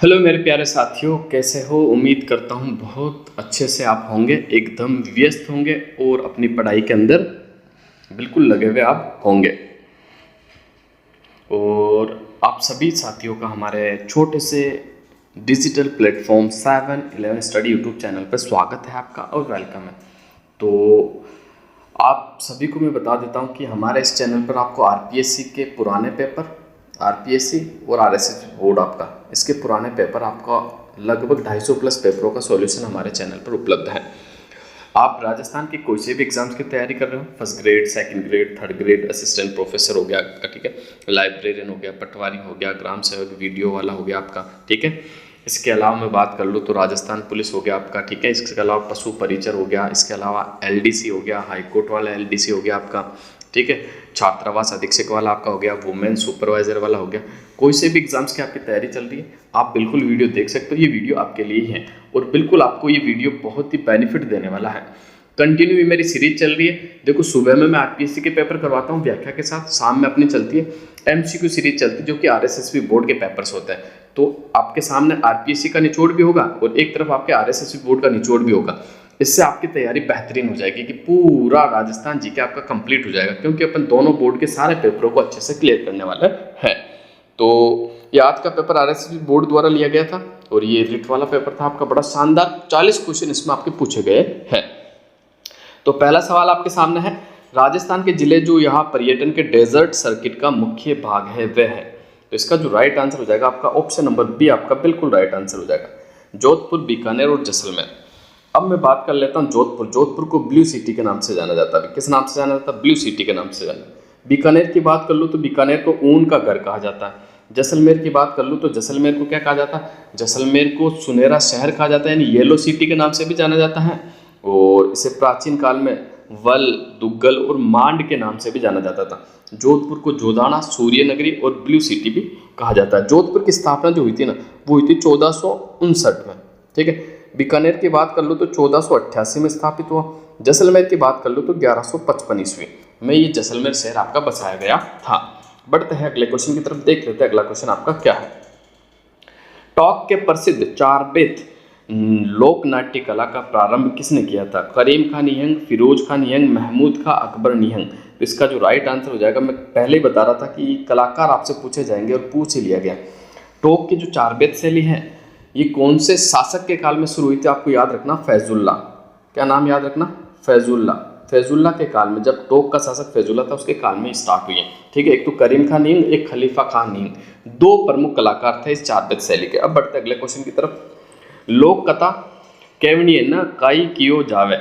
Hello मेरे प्यारे साथियों, कैसे हो? उम्मीद करता हूँ बहुत अच्छे से आप होंगे, एकदम व्यस्त होंगे और अपनी पढ़ाई के अंदर बिल्कुल लगे हुए आप होंगे। और आप सभी साथियों का हमारे छोटे से digital platform 7-Eleven study YouTube channel पर स्वागत है आपका और वेलकम है। तो आप सभी को मैं बता देता हूँ कि हमारे इस चैनल पर आपको आरपीएससी के पुराने पेपर, आरपीएससी और आरएसएस बोर्ड आपका, इसके पुराने पेपर आपका लगभग 250 प्लस पेपरों का सॉल्यूशन हमारे चैनल पर उपलब्ध है। आप राजस्थान के कोई से भी एग्जाम्स की तैयारी कर रहे हो, first grade, second grade, third grade, assistant professor हो गया आपका, ठीक है, लाइब्रेरियन हो गया, पटवारी हो गया, ग्राम सेवक, वीडियो वाला हो गया आपका, ठीक है। इसके अलावा मैं बात कर लूँ तो राजस्थान पुलिस हो गया आपका, ठीक है। इसके अलावा पशु परिचर हो गया, इसके अलावा एलडीसी हो गया, हाईकोर्ट वाला एलडीसी हो गया आपका, ठीक है। छात्रावास अधीक्षक वाला आपका हो गया, वुमेन सुपरवाइजर वाला हो गया। कोई से भी एग्जाम्स की आपकी तैयारी चल रही है, आप बिल्कुल वीडियो देख सकते हो। ये वीडियो आपके लिए ही है और बिल्कुल आपको ये वीडियो बहुत ही बेनिफिट देने वाला है। कंटिन्यू ये मेरी सीरीज चल रही है। देखो, सुबह में मैं आरपीएससी के पेपर करवाता हूँ व्याख्या के साथ, शाम में अपनी चलती है एमसीक्यू सीरीज चलती है, जो कि आरएसएसबी बोर्ड के पेपर्स होते हैं। तो आपके सामने आरपीएससी का निचोड़ भी होगा और एक तरफ आपके आरएसएसबी बोर्ड का निचोड़ भी होगा। इससे आपकी तैयारी बेहतरीन हो जाएगी कि पूरा राजस्थान जीके आपका कंप्लीट हो जाएगा, क्योंकि अपन दोनों बोर्ड के सारे पेपरों को अच्छे से क्लियर करने वाले हैं। तो ये आज का पेपर आरएसएसबी बोर्ड द्वारा लिया गया था और ये रिट वाला पेपर था आपका, बड़ा शानदार 40 क्वेश्चन इसमें आपके पूछे गए हैं। तो पहला सवाल आपके सामने है, राजस्थान के जिले जो यहाँ पर्यटन के डेजर्ट सर्किट का मुख्य भाग है वह है। तो इसका जो राइट आंसर हो जाएगा आपका ऑप्शन नंबर बी आपका बिल्कुल राइट आंसर हो जाएगा, जोधपुर, बीकानेर और जैसलमेर। अब मैं बात कर लेता हूँ जोधपुर। जोधपुर को ब्लू सिटी के नाम से जाना जाता है। किस नाम से जाना जाता है? ब्लू सिटी के नाम से जाना। बीकानेर की बात कर लूँ तो बीकानेर को ऊन का घर कहा जाता है। जैसलमेर की बात कर लूँ तो जैसलमेर को क्या कहा जाता है? जैसलमेर को सुनहरा शहर कहा जाता है, यानी येलो सिटी के नाम से भी जाना जाता है। और इसे प्राचीन काल में वल, दुग्गल और मांड के नाम से भी जाना जाता था। जोधपुर को जोधाना, सूर्य नगरी और ब्लू सिटी भी कहा जाता है। जोधपुर की स्थापना जो हुई थी ना, वो हुई थी 1459 में, ठीक है। बीकानेर की बात कर लो तो 1488 में स्थापित हुआ। जैसलमेर की बात कर लो तो 1155 ईस्वी में ये जैसलमेर शहर आपका बसाया गया था। बढ़ते हैं अगले क्वेश्चन की तरफ, देख लेते हैं अगला क्वेश्चन आपका क्या है। टॉक के प्रसिद्ध चारबेत लोक नाट्य कला का प्रारंभ किसने किया था? करीम खान निहंग, फिरोज खान निहंग, महमूद खां, अकबर निहंग। तो इसका जो राइट आंसर हो जाएगा, मैं पहले ही बता रहा था कि कलाकार आपसे पूछे जाएंगे और पूछ ही लिया गया। टोक की जो चारबेत शैली है, ये कौन से शासक के काल में शुरू हुई थी? आपको याद रखना, फैजुल्ला। क्या नाम याद रखना? फैजुल्ला। फैजुल्ला के काल में, जब टोक का शासक फैजुल्ला था, उसके काल में स्टार्ट हुई है, ठीक है। एक तो करीम खान निहंग, एक खलीफा खान निहंग, दो प्रमुख कलाकार थे इस चारबेत शैली के। अब बढ़ते अगले क्वेश्चन की तरफ। लोक कथा केवनियन काई कियो जावे।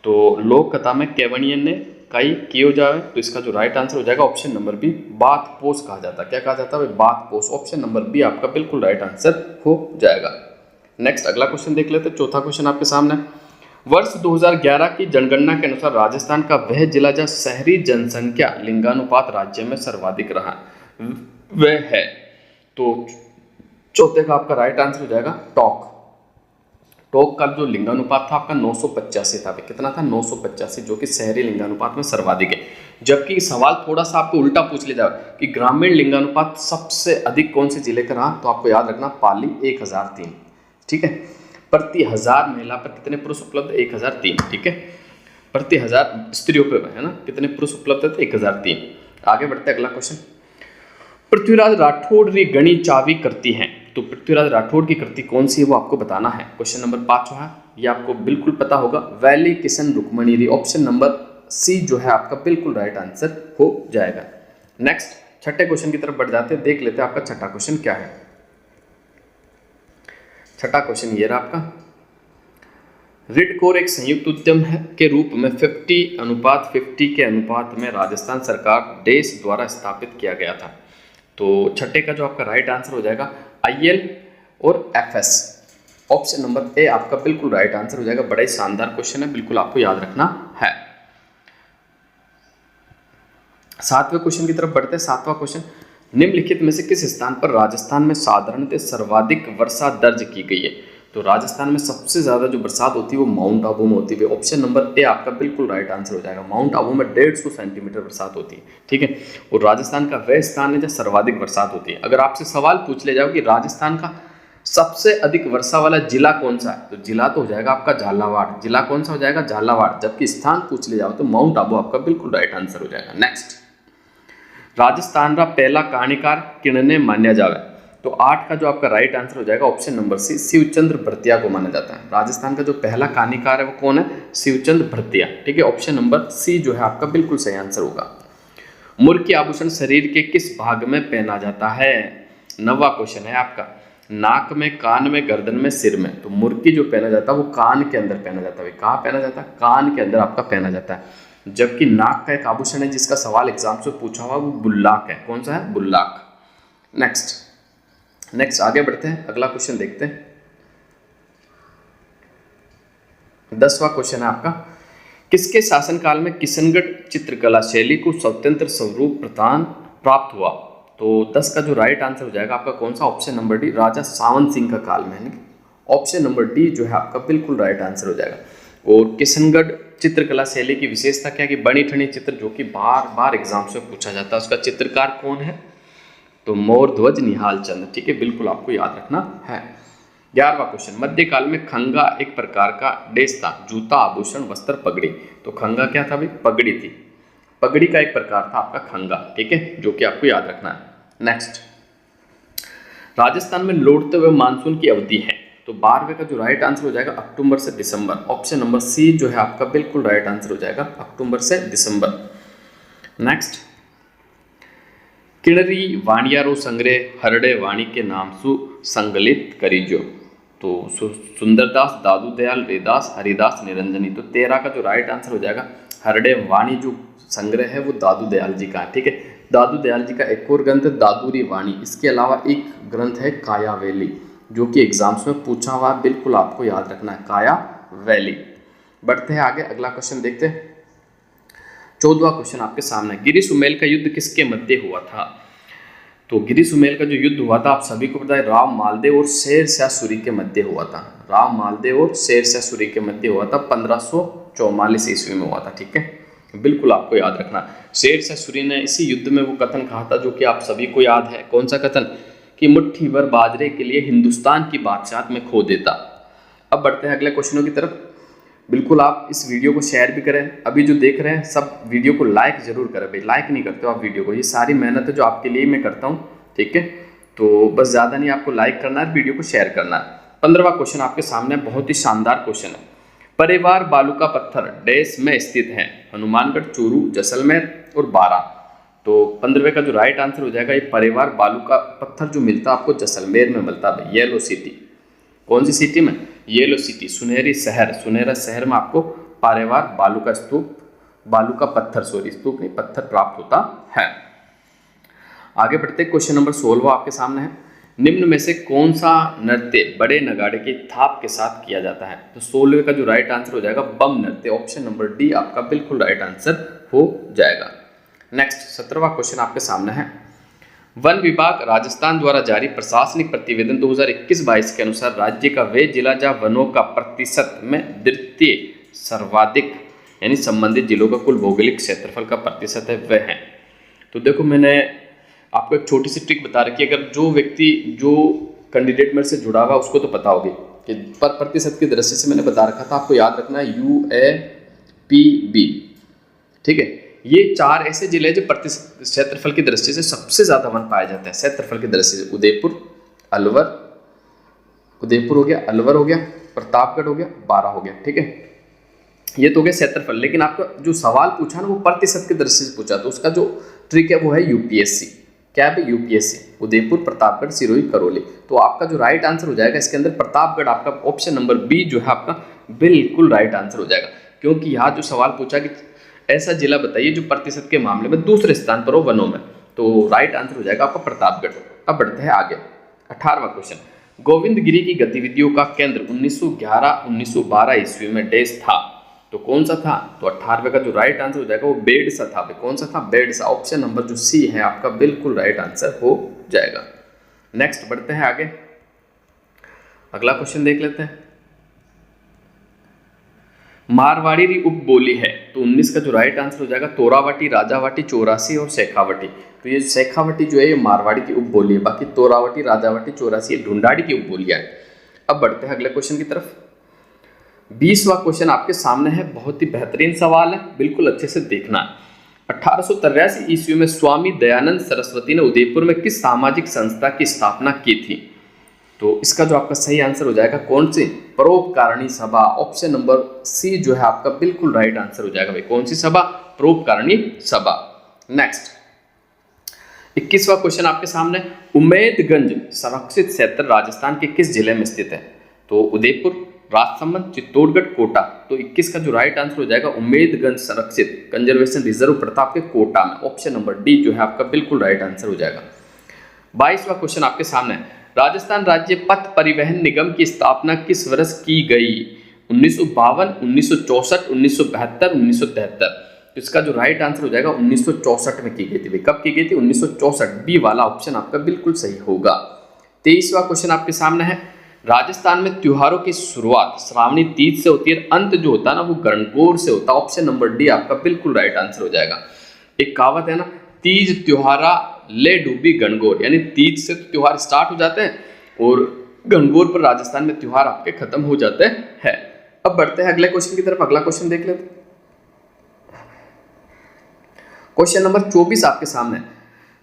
तो लोक कथा में केवनियन ने काई कियो जावे। तो इसका जो राइट आंसर हो जाएगा ऑप्शन नंबर बी, बात पोष कहा जाता है। क्या कहा जाता है? बात पोष। ऑप्शन नंबर बी आपका बिल्कुल राइट आंसर हो जाएगा। नेक्स्ट अगला क्वेश्चन देख लेते हैं। चौथा क्वेश्चन आपके सामने। वर्ष 2011 की जनगणना के अनुसार राजस्थान का वह जिला जहाँ शहरी जनसंख्या लिंगानुपात राज्य में सर्वाधिक रहा वह है। तो चौथे का आपका राइट आंसर हो जाएगा टॉक। टॉक का जो लिंगानुपात था आपका 985 था। कितना था? 985, जो कि शहरी लिंगानुपात में सर्वाधिक है। जबकि सवाल थोड़ा सा आपको उल्टा पूछ लिया जाए कि ग्रामीण लिंगानुपात सबसे अधिक कौन से जिले का रहा, तो आपको याद रखना पाली 1003, ठीक है। प्रति 1000 महिला पर कितने पुरुष उपलब्ध? 1003, ठीक है। प्रति 1000 स्त्रियों पर है ना, कितने पुरुष उपलब्ध थे? 1003। आगे बढ़ते अगला क्वेश्चन। पृथ्वीराज राठौड़ री गणी चावी करती हैं। तो पृथ्वीराज राठौड़ की कृति कौन सी है वो आपको बताना है। क्वेश्चन नंबर 5 है, ये आपको बिल्कुल पता होगा, वैली किशन रुक्मणी री। ऑप्शन नंबर सी जो है आपका बिल्कुल राइट आंसर हो जाएगा। नेक्स्ट छठे क्वेश्चन की तरफ बढ़ जाते हैं, देख लेते हैं आपका छठा क्वेश्चन क्या है। छठा क्वेश्चन ये रहा आपका। रिडकोर एक संयुक्त उद्यम है के रूप में 50:50 के अनुपात में राजस्थान सरकार देश द्वारा स्थापित किया गया था। तो छठे का जो आपका राइट आंसर हो जाएगा आईएल और एफएस। ऑप्शन नंबर ए आपका बिल्कुल राइट आंसर हो जाएगा। बड़ा ही शानदार क्वेश्चन है, बिल्कुल आपको याद रखना है। सातवें क्वेश्चन की तरफ बढ़ते हैं। सातवां क्वेश्चन, निम्नलिखित में से किस स्थान पर राजस्थान में साधारणतः सर्वाधिक वर्षा दर्ज की गई है? तो राजस्थान में सबसे ज्यादा जो बरसात होती है वो माउंट आबू में होती है। ऑप्शन नंबर ए आपका बिल्कुल राइट आंसर हो जाएगा। माउंट आबू में 150 सेंटीमीटर बरसात होती है, ठीक है। और राजस्थान का वह स्थान है जहाँ सर्वाधिक बरसात होती है। अगर आपसे सवाल पूछ ले जाओ कि राजस्थान का सबसे अधिक वर्षा वाला जिला कौन सा है? तो जिला तो हो जाएगा आपका झालावाड़। जिला कौन सा हो जाएगा? झालावाड़। जबकि स्थान पूछ ले जाओ तो माउंट आबू आपका बिल्कुल राइट आंसर हो जाएगा। नेक्स्ट, राजस्थान का पहला कहानीकार किन्ने मान्या जावे? तो 8 का जो आपका राइट आंसर हो जाएगा option number C, Shivchandra Bhartia को माना जाता है। राजस्थान का जो पहला कहानीकार है वो कौन है? शिवचंद्र भरतिया। ठीक है, ऑप्शन नंबर सी जो है आपका बिल्कुल सही आंसर होगा। मुर्की आभूषण शरीर के किस भाग में पहना जाता है? 9वां क्वेश्चन है आपका। नाक में, कान में, गर्दन में, सिर में। तो मुर्की जो पहना जाता है वो कान के अंदर पहना जाता है। कहाँ पहना जाता है? कान के अंदर आपका पहना जाता है। जबकि नाक का एक आभूषण है जिसका सवाल एग्जाम से पूछा हुआ, वो बुल्लाक है। कौन सा है? बुल्लाक। नेक्स्ट आगे बढ़ते हैं, अगला क्वेश्चन देखते हैं। 10वां क्वेश्चन है आपका। किसके शासनकाल में किशनगढ़ चित्रकला शैली को स्वतंत्र स्वरूप प्रदान प्राप्त हुआ? तो 10 का जो राइट आंसर हो जाएगा आपका कौन सा? ऑप्शन नंबर डी, राजा सावन सिंह का काल में। ऑप्शन नंबर डी जो है आपका बिल्कुल राइट आंसर हो जाएगा। और किशनगढ़ चित्रकला शैली की विशेषता क्या है कि बनी ठनी चित्र, जो कि बार बार एग्जाम से पूछा जाता है। उसका चित्रकार कौन है? तो मोर ध्वज निहाल चंद। ठीक है, बिल्कुल आपको याद रखना है। 11वां क्वेश्चन। मध्यकाल में खंगा एक प्रकार का डेस था, जूता, आभूषण, वस्त्र, पगड़ी। तो खंगा क्या था भाई? पगड़ी थी। पगड़ी का एक प्रकार था आपका खंगा। ठीक है, जो कि आपको याद रखना है। नेक्स्ट, राजस्थान में लौटते हुए मानसून की अवधि है। तो 12वें का जो राइट आंसर हो जाएगा अक्टूबर से दिसंबर। ऑप्शन नंबर सी जो है आपका बिल्कुल राइट आंसर हो जाएगा, अक्टूबर से दिसंबर। नेक्स्ट, किणरी वाणियारो संग्रह हरड़े वाणी के नाम सु संकलित करीजो। तो सुंदरदास, दादू दयाल, रेदास, हरिदास, निरंजनी। तो 13 का जो राइट आंसर हो जाएगा हरड़े वाणी जो संग्रह है वो दादू दयाल जी का है। ठीक है, दादू दयाल जी का एक और ग्रंथ दादूरी वाणी। इसके अलावा एक ग्रंथ है कायावैली, जो कि एग्जाम्स में पूछा हुआ, बिल्कुल आपको याद रखना है, कायावैली। बढ़ते हैं आगे, अगला क्वेश्चन देखते हैं। 14वां क्वेश्चन आपके सामने। गिरी सुमेल का युद्ध किसके मध्य हुआ था? तो गिरी सुमेल का जो युद्ध हुआ था आप सभी को पता है, राव मालदेव और शेर शाह सूरी के मध्य हुआ था। राव मालदेव और शेर शाह सूरी के मध्य हुआ था, 1544 ईस्वी में हुआ था। ठीक है, बिल्कुल आपको याद रखना। शेर शाह सूरी ने इसी युद्ध में वो कथन कहा था जो कि आप सभी को याद है। कौन सा कथन? कि मुट्ठी भर बाजरे के लिए हिंदुस्तान की बादशाहत में खो देता। अब बढ़ते हैं अगले क्वेश्चनों की तरफ। बिल्कुल आप इस वीडियो को शेयर भी करें। अभी जो देख रहे हैं सब वीडियो को लाइक जरूर करें भाई, लाइक नहीं करते हो आप वीडियो को। ये सारी मेहनत है जो आपके लिए मैं करता हूँ। ठीक है, तो बस ज़्यादा नहीं, आपको लाइक करना है, वीडियो को शेयर करना है। 15वां क्वेश्चन आपके सामने, बहुत ही शानदार क्वेश्चन है। परिवार बालू का पत्थर डैश में स्थित है? हनुमानगढ़, चूरू, जैसलमेर और बारा। तो 15वें का जो राइट आंसर हो जाएगा, ये परिवार बालू का पत्थर जो मिलता है आपको जैसलमेर में मिलता है, येलो सिटी। कौन सी सिटी में? येलो सिटी, सुनहरी शहर। सुनहरा शहर में आपको पारेवार बालू का स्तूप, बालू का पत्थर, सॉरी स्तूप नहीं, पत्थर प्राप्त होता है। आगे बढ़ते, क्वेश्चन नंबर 16 आपके सामने है। निम्न में से कौन सा नृत्य बड़े नगाड़े की थाप के साथ किया जाता है? तो 16वें का जो राइट आंसर हो जाएगा बम नृत्य। ऑप्शन नंबर डी आपका बिल्कुल राइट आंसर हो जाएगा। नेक्स्ट, 17वां क्वेश्चन आपके सामने है। वन विभाग राजस्थान द्वारा जारी प्रशासनिक प्रतिवेदन 2021-22 के अनुसार राज्य का वे जिला जहाँ वनों का प्रतिशत में द्वितीय सर्वाधिक, यानी संबंधित जिलों का कुल भौगोलिक क्षेत्रफल का प्रतिशत है, वह है। तो देखो, मैंने आपको एक छोटी सी ट्रिक बता रखी है। अगर जो व्यक्ति जो कैंडिडेट मेरे से जुड़ा हुआ उसको तो पता होगी कि पर प्रतिशत की दृष्टि से मैंने बता रखा था, आपको याद रखना है UAPB। ठीक है, ये 4 ऐसे जिले जो प्रतिशत क्षेत्रफल की दृष्टि से सबसे ज्यादा वन पाए जाते हैं। क्षेत्रफल की दृष्टि से उदयपुर, अलवर, उदयपुर हो गया, अलवर हो गया, प्रतापगढ़ हो गया, बारा हो गया। ठीक है, ये तो हो गया क्षेत्रफल। लेकिन आपका जो सवाल पूछा ना वो प्रतिशत की दृष्टि से पूछा, तो उसका जो ट्रिक है वो है UPSC। क्या है? UPSC, उदयपुर, प्रतापगढ़, सिरोही, करौली। तो आपका जो राइट आंसर हो जाएगा इसके अंदर प्रतापगढ़, आपका ऑप्शन नंबर बी जो है आपका बिल्कुल राइट आंसर हो जाएगा। क्योंकि यहाँ जो सवाल पूछा कि ऐसा जिला बताइए जो प्रतिशत के मामले में दूसरे स्थान पर हो वनों में, तो राइट आंसर हो जाएगा आपका प्रतापगढ़। अब बढ़ते हैं आगे, 18वां क्वेश्चन। गोविंद गिरी की गतिविधियों का केंद्र 1911-1912 ईस्वी में डैश था? तो कौन सा था? तो 18वें का जो राइट आंसर हो जाएगा वो बेडसा था। कौन सा था? बेडसा। ऑप्शन नंबर जो सी है आपका बिल्कुल राइट आंसर हो जाएगा। नेक्स्ट बढ़ते हैं आगे, अगला क्वेश्चन देख लेते हैं। मारवाड़ी री उपबोली है, तो 19 का जो राइट आंसर हो जाएगा तोरावटी, राजावटी, चौरासी और शेखावटी। तो ये शेखावटी जो है ये मारवाड़ी की उपबोली है, बाकी तोरावटी, राजावटी, चौरासी ये ढूंढाड़ी की उपबोलियां है। अब बढ़ते हैं अगले क्वेश्चन की तरफ। 20वां क्वेश्चन आपके सामने है, बहुत ही बेहतरीन सवाल है, बिल्कुल अच्छे से देखना है। 1883 ईस्वी में स्वामी दयानंद सरस्वती ने उदयपुर में किस सामाजिक संस्था की स्थापना की थी? तो इसका जो आपका सही आंसर हो जाएगा कौन सी? परोपकारिणी सभा। ऑप्शन नंबर सी जो है आपका बिल्कुल राइट आंसर हो जाएगा भाई। कौन सी सभा? परोपकारिणी सभा। नेक्स्ट 21वां क्वेश्चन आपके सामने, उम्मेदगंज संरक्षित क्षेत्र राजस्थान के किस जिले में स्थित है? तो उदयपुर, राजसमंद, चित्तौड़गढ़, कोटा। तो 21 का जो राइट आंसर हो जाएगा उम्मेदगंज संरक्षित कंजर्वेशन रिजर्व प्रताप के कोटा में। ऑप्शन नंबर डी जो है आपका बिल्कुल राइट आंसर हो जाएगा। 22वां क्वेश्चन आपके सामने, राजस्थान राज्य पथ परिवहन निगम की स्थापना किस वर्ष की गई? 1952, 1964, 1972, 1973। इसका जो राइट आंसर हो जाएगा 1964 में की गई थी। कब की गई थी? 1964। बी वाला ऑप्शन आपका बिल्कुल सही होगा। 23वां क्वेश्चन आपके सामने है, राजस्थान में त्योहारों की शुरुआत श्रावणी तीज से होती है, अंत जो होता है ना वो गणगौर से होता है। ऑप्शन नंबर डी आपका बिल्कुल राइट आंसर हो जाएगा। एक कहावत है ना, तीज त्योहारा ले डूबी गणगौर, यानी तीज से त्योहार स्टार्ट हो जाते हैं और गणगौर पर राजस्थान में त्योहार आपके खत्म हो जाते हैं। अब बढ़ते हैं अगले क्वेश्चन की तरफ। अगला क्वेश्चन देख लेते हैं। क्वेश्चन नंबर 24 आपके सामने,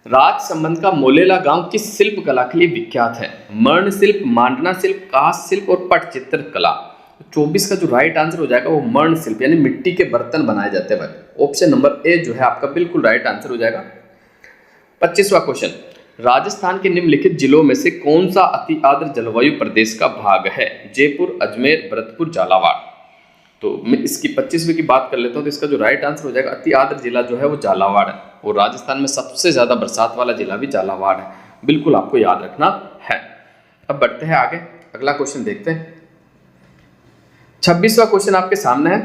राजसमंद का मोलेला गांव किस शिल्प कला के लिए विख्यात है? मर्ण शिल्प, मांडना शिल्प, कांस्य शिल्प और पटचित्र कला। 24 का जो राइट आंसर हो जाएगा वो मर्ण शिल्प, यानी मिट्टी के बर्तन बनाए जाते हैं भाई। ऑप्शन नंबर ए जो है आपका बिल्कुल राइट आंसर हो जाएगा। 25वां क्वेश्चन, राजस्थान के निम्नलिखित जिलों में से कौन सा अति आर्द्र जलवायु प्रदेश का भाग है? जयपुर, अजमेर, भरतपुर, झालावाड़। तो मैं इसकी 25वीं की बात कर लेता हूँ। तो इसका जो राइट आंसर हो जाएगा अति आर्द्र जिला जो है वो झालावाड़ है, और राजस्थान में सबसे ज्यादा बरसात वाला जिला भी झालावाड़ है। बिल्कुल आपको याद रखना है। अब बढ़ते हैं आगे, अगला क्वेश्चन देखते हैं। 26वां क्वेश्चन आपके सामने है,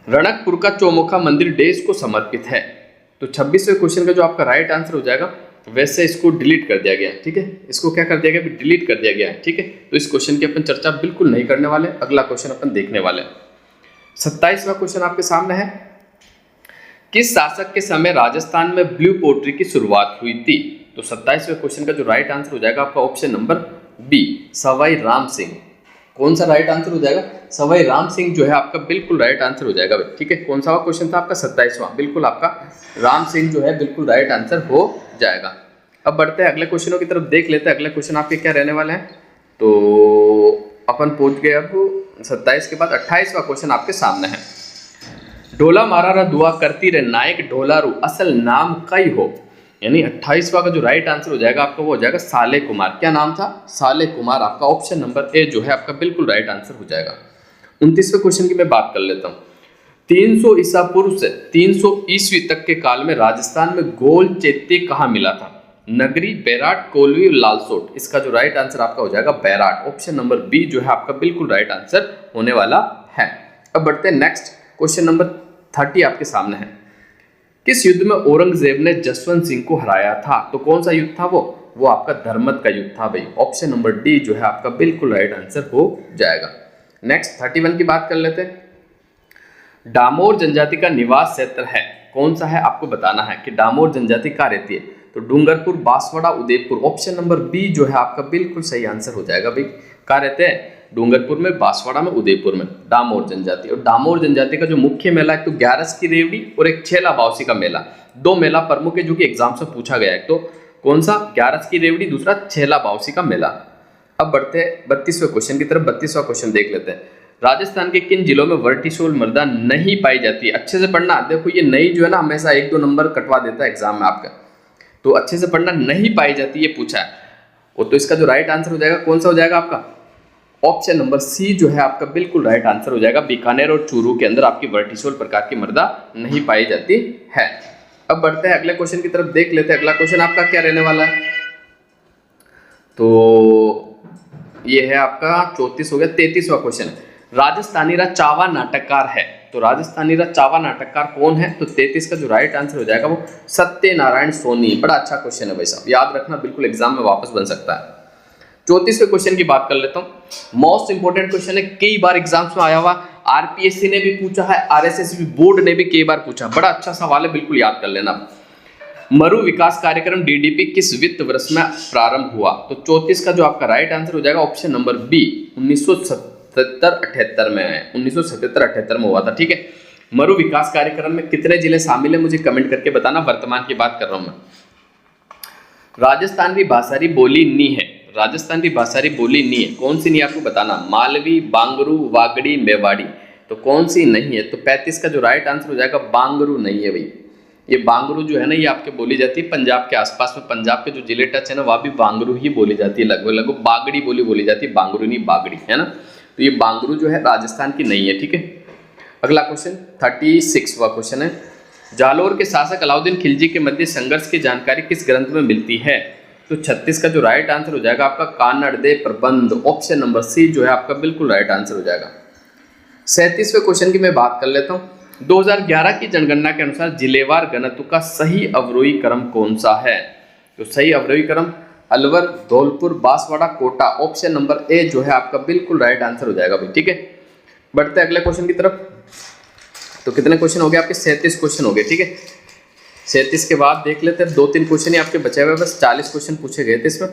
रणकपुर का चौमुखा मंदिर देश को समर्पित है। तो 26वें क्वेश्चन का जो आपका राइट आंसर हो जाएगा, वैसे इसको डिलीट कर दिया गया है, ठीक है, इसको क्या कर दिया गया? डिलीट कर दिया गया है, ठीक है। तो इस क्वेश्चन की अपन चर्चा बिल्कुल नहीं करने वाले। अगला क्वेश्चन अपन देखने वाले। 27वां क्वेश्चन आपके सामने है, किस शासक के समय राजस्थान में ब्लू पोट्री की शुरुआत हुई थी? तो 27वें क्वेश्चन का जो राइट आंसर हो जाएगा आपका option number B, Sawai Ram Singh. कौन सा राइट आंसर हो जाएगा? सवाई राम सिंह जो है आपका बिल्कुल राइट आंसर हो जाएगा, ठीक है। कौन सा क्वेश्चन था आपका? 27वां, बिल्कुल आपका राम सिंह जो है बिल्कुल राइट आंसर हो जाएगा। अब बढ़ते हैं अगले क्वेश्चनों की तरफ, देख लेते हैं अगले क्वेश्चन आपके क्या रहने वाले हैं। तो अपन पहुंच गए अब 27 के बाद 28वां क्वेश्चन आपके सामने है, ढोला मारा रा दुआ करती रे नायक ढोलारू असल नाम कई हो? यानी 28वां का जो राइट आंसर हो जाएगा आपका वो हो जाएगा साले कुमार। क्या नाम था? साले कुमार। आपका ऑप्शन नंबर ए जो है आपका बिल्कुल राइट आंसर हो जाएगा। 29वें क्वेश्चन की मैं बात कर लेता हूँ। 300 ईसा पूर्व से 300 ईस्वी तक के काल में राजस्थान में गोल चैत्य कहाँ मिला था? नगरी, बैराट, कोलवी, लालसोट। इसका जो राइट आंसर आपका हो जाएगा बैराट। ऑप्शन नंबर बी जो है आपका बिल्कुल राइट आंसर होने वाला है। अब बढ़ते हैं नेक्स्ट क्वेश्चन नंबर 30 आपके सामने है, किस युद्ध में औरंगजेब ने जसवंत सिंह को हराया था? तो कौन सा युद्ध था वो आपका धर्मत का युद्ध था भाई। ऑप्शन नंबर डी जो है आपका बिल्कुल राइट आंसर हो जाएगा। नेक्स्ट 31 की बात कर लेते हैं। डामोर जनजाति का निवास क्षेत्र है, कौन सा है आपको बताना है कि डामोर जनजाति कहाँ रहती है? तो Dungarpur, Banswara, Udaipur. Option number B जो है आपका बिल्कुल सही आंसर हो जाएगा भाई। कहाँ रहते हैं? डूंगरपुर में, बांसवाड़ा में, उदयपुर में डामोर जनजाति। और डामोर जनजाति का जो मुख्य मेला है तो ग्यारस की रेवड़ी और एक छेला बावसी का मेला, दो मेला प्रमुख है जो कि एग्जाम से पूछा गया है। तो कौन सा? ग्यारस की रेवड़ी, दूसरा छेला बावसी का मेला। अब बढ़ते हैं 32वें क्वेश्चन की तरफ। 32वां क्वेश्चन देख लेते हैं, राजस्थान के किन जिलों में वर्टिसोल मृदा नहीं पाई जाती है? अच्छे से पढ़ना, देखो ये नई जो है ना हमेशा 1-2 नंबर कटवा देता है एग्जाम में आपका, तो अच्छे से पढ़ना। नहीं पाई जाती ये पूछा है, और तो इसका जो राइट आंसर हो जाएगा कौन सा हो जाएगा आपका? ऑप्शन नंबर सी जो है आपका बिल्कुल राइट आंसर हो जाएगा। बीकानेर और चूरू के अंदर आपकी वर्टिसोल प्रकार की मृदा नहीं पाई जाती है। अब बढ़ते हैं अगले क्वेश्चन की तरफ, देख लेते हैं अगला क्वेश्चन आपका क्या रहने वाला है। तो ये है आपका 34 हो गया। 33वां क्वेश्चन है, राजस्थानी रा चावा नाटककार है। तो राजस्थानी रा चावा नाटककार कौन है? तो 33 का जो राइट आंसर हो जाएगा वो सत्यनारायण सोनी। बड़ा अच्छा क्वेश्चन है भाई साहब, याद रखना, बिल्कुल एग्जाम में वापस बन सकता है। 34वें क्वेश्चन की बात कर लेता हूँ। मोस्ट इंपोर्टेंट क्वेश्चन है, कई बार एग्जाम्स में आया हुआ, आरपीएससी ने भी पूछा है, आरएसएस बोर्ड ने भी कई बार पूछा। बड़ा अच्छा सवाल है, बिल्कुल याद कर लेना। मरु विकास कार्यक्रम डीडीपी किस वित्त वर्ष में प्रारंभ हुआ? तो 34 का जो आपका राइट आंसर हो जाएगा ऑप्शन नंबर बी, 1977-78 में है, 1977-78 में हुआ था। ठीक है, मरु विकास कार्यक्रम में कितने जिले शामिल है मुझे कमेंट करके बताना। वर्तमान की बात कर रहा हूं मैं। राजस्थान की भाषाई बोली नी है, राजस्थान की भाषाई बोली नी है, कौन सी नी आपको बताना? मालवी, बांगरू, वागड़ी, मेवाड़ी। तो कौन सी नहीं है? तो 35 का जो राइट आंसर हो जाएगा बांगरू नहीं है भाई। ये बांगरू जो है ना, ये आपके बोली जाती है पंजाब के आसपास में, पंजाब के जो जिले टच है ना, वहाँ भी बांगरू ही बोली जाती है। लगभग लगभग बागड़ी बोली जाती है, बांगरू नहीं बागड़ी, है ना। तो ये बांगरू जो है राजस्थान की नहीं है। ठीक है, अगला क्वेश्चन 36वां क्वेश्चन है, जालोर के शासक अलाउद्दीन खिलजी के मध्य संघर्ष की जानकारी किस ग्रंथ में मिलती है? तो 36 का जो राइट आंसर हो जाएगा आपका कानड़ दे प्रबंध, ऑप्शन नंबर सी जो है आपका बिल्कुल राइट आंसर हो जाएगा। 37वें क्वेश्चन की मैं बात कर लेता हूं। 2011 की जनगणना के अनुसार जिलेवार घनत्व का सही अवरोही क्रम कौन सा है? तो सही अवरोही क्रम Alwar, Dholpur, Banswara, Kota, option number A जो है आपका बिल्कुल राइट आंसर हो जाएगा भाई। ठीक है, बढ़ते अगले क्वेश्चन की तरफ। तो कितने क्वेश्चन हो गए आपके? 37 क्वेश्चन हो गए। ठीक है, 37 के बाद देख लेते हैं 2-3 क्वेश्चन ही आपके बचे हुए, बस 40 क्वेश्चन पूछे गए थे इसमें।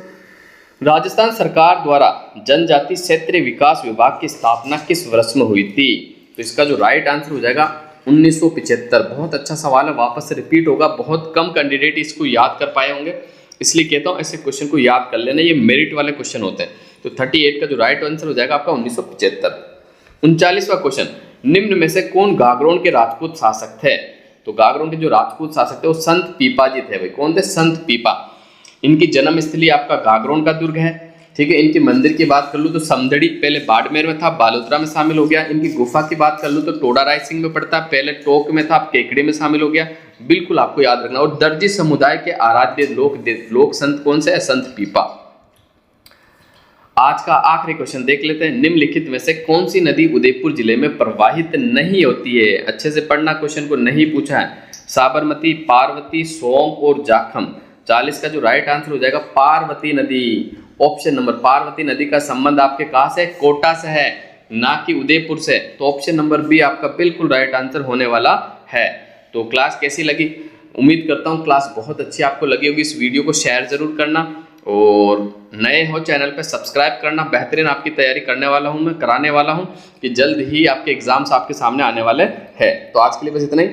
राजस्थान सरकार द्वारा जनजाति क्षेत्रीय विकास विभाग की स्थापना किस वर्ष में हुई थी? तो इसका जो राइट आंसर हो जाएगा 1975। बहुत अच्छा सवाल है, वापस से रिपीट होगा, बहुत कम कैंडिडेट इसको याद कर पाए होंगे, इसलिए कहता हूँ ऐसे क्वेश्चन को याद कर लेना, ये मेरिट वाले क्वेश्चन होते हैं। तो 38 का जो राइट आंसर हो जाएगा आपका 1975। 39वां क्वेश्चन, निम्न में से कौन गागरोन के राजपूत शासक थे? तो गागरोन के जो राजपूत शासक थे वो संत पीपा जी थे भाई। कौन थे? संत पीपा। इनकी जन्म स्थली आपका गागरोन का दुर्ग है। ठीक है, इनके मंदिर की बात कर लूँ तो समदड़ी पहले बाड़मेर में था, बालोतरा में शामिल हो गया। इनकी गुफा की बात कर लूँ तो टोडा रायसिंह में पड़ता, पहले टोक में था, केकड़ी में शामिल हो गया। बिल्कुल आपको याद रखना। और दर्जी समुदाय के आराध्य लोक संत कौन से है? संत पीपा। आज का आखिरी क्वेश्चन देख लेते हैं, निम्नलिखित में से कौन सी नदी उदयपुर जिले में प्रवाहित नहीं होती है? अच्छे से पढ़ना, क्वेश्चन को नहीं पूछा है। साबरमती, पार्वती, सोम और जाखम। 40 का जो राइट आंसर हो जाएगा पार्वती नदी, ऑप्शन नंबर। पार्वती नदी का संबंध आपके कहाँ से? कोटा से है, ना कि उदयपुर से। तो ऑप्शन नंबर बी आपका बिल्कुल राइट आंसर होने वाला है। तो क्लास कैसी लगी? उम्मीद करता हूँ क्लास बहुत अच्छी आपको लगी होगी। इस वीडियो को शेयर जरूर करना और नए हो चैनल पे सब्सक्राइब करना। बेहतरीन आपकी तैयारी करने वाला हूँ मैं, कराने वाला हूँ कि जल्द ही आपके एग्जाम्स आपके सामने आने वाले हैं। तो आज के लिए बस इतना ही।